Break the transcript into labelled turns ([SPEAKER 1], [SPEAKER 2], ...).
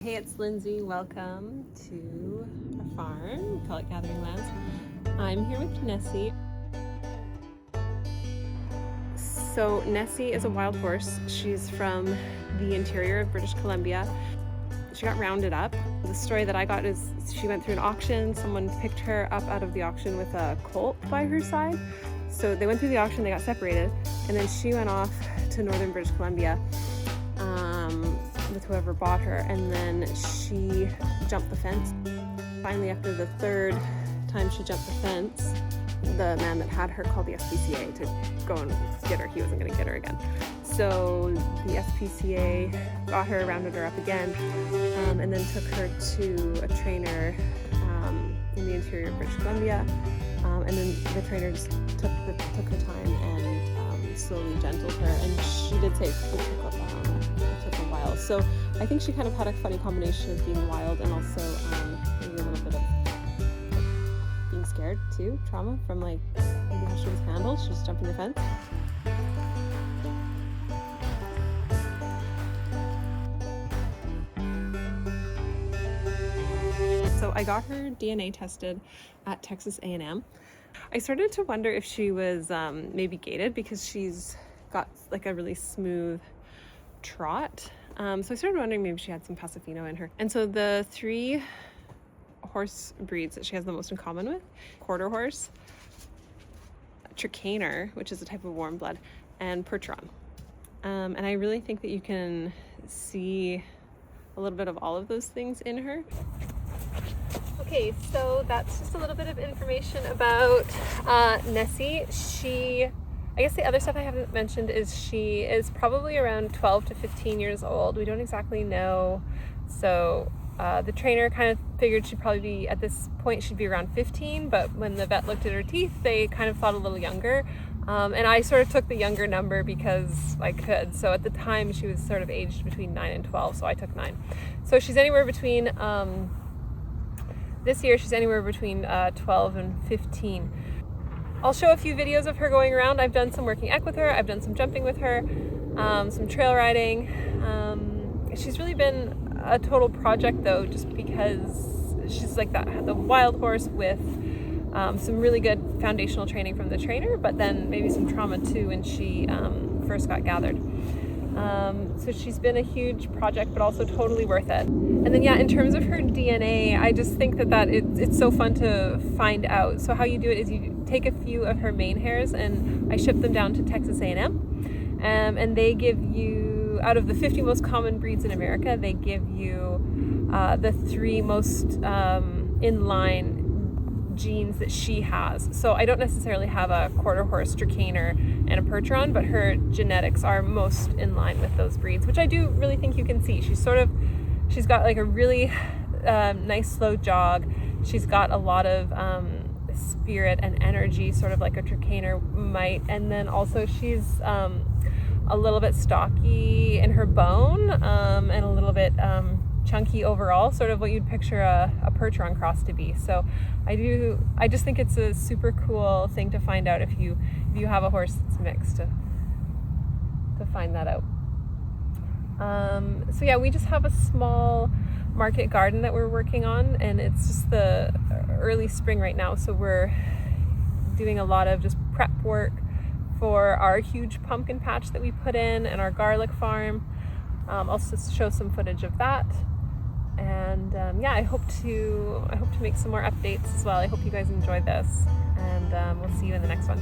[SPEAKER 1] Hey, it's Lindsay. Welcome to our farm. We call it Gathering Lands. I'm here with Nessie. So Nessie is a wild horse. She's from the interior of British Columbia. She got rounded up. The story that I got is she went through an auction. Someone picked her up out of the auction with a colt by her side. So they went through the auction, they got separated, and then she went off to northern British Columbia with whoever bought her, and then she jumped the fence. Finally, after the third time she jumped the fence, the man that had her called the SPCA to go and get her. He wasn't going to get her again. So the SPCA got her, rounded her up again, and then took her to a trainer in the interior of British Columbia. And then the trainer just took her time and slowly gentled her. And she did say it took a while. So I think she kind of had a funny combination of being wild and also maybe a little bit of being scared too, trauma from like maybe how she was handled. She was jumping the fence. So I got her DNA tested at Texas A&M. I started to wonder if she was maybe gated because she's got like a really smooth trot. So I started wondering maybe she had some Pasifino in her. And so the three horse breeds that she has the most in common with: quarter horse, Trakehner, which is a type of warm blood, and Percheron. And I really think that you can see a little bit of all of those things in her. Okay, so that's just a little bit of information about Nessie. I guess the other stuff I haven't mentioned is she is probably around 12 to 15 years old. We don't exactly know. So the trainer kind of figured she'd probably be, at this point, she'd be around 15, but when the vet looked at her teeth, they kind of thought a little younger. And I sort of took the younger number because I could. So at the time, she was sort of aged between 9 and 12, so I took 9. So she's anywhere between... This year, she's anywhere between 12 and 15. I'll show a few videos of her going around. I've done some working eck with her. I've done some jumping with her, some trail riding. She's really been a total project though, just because she's like the wild horse with some really good foundational training from the trainer, but then maybe some trauma too when she first got gathered. So she's been a huge project, but also totally worth it. And then yeah, in terms of her DNA, I just think that it's so fun to find out. So how you do it is you take a few of her mane hairs and I ship them down to Texas A&M. And they give you, out of the 50 most common breeds in America, they give you the 3 most in-line genes that she has. So I don't necessarily have a quarter horse, Trakehner, and a Percheron, but her genetics are most in line with those breeds, which I do really think you can see. She's got like a really nice slow jog. She's got a lot of spirit and energy, sort of like a Trakehner might. And then also she's a little bit stocky in her bone and a little bit chunky overall, sort of what you'd picture a Percheron cross to be. So I just think it's a super cool thing to find out if you have a horse that's mixed, to find that out. So yeah, we just have a small market garden that we're working on, and it's just the early spring right now, so we're doing a lot of just prep work for our huge pumpkin patch that we put in and our garlic farm. I'll just show some footage of that. And yeah, I hope to make some more updates as well. I hope you guys enjoyed this, and we'll see you in the next one.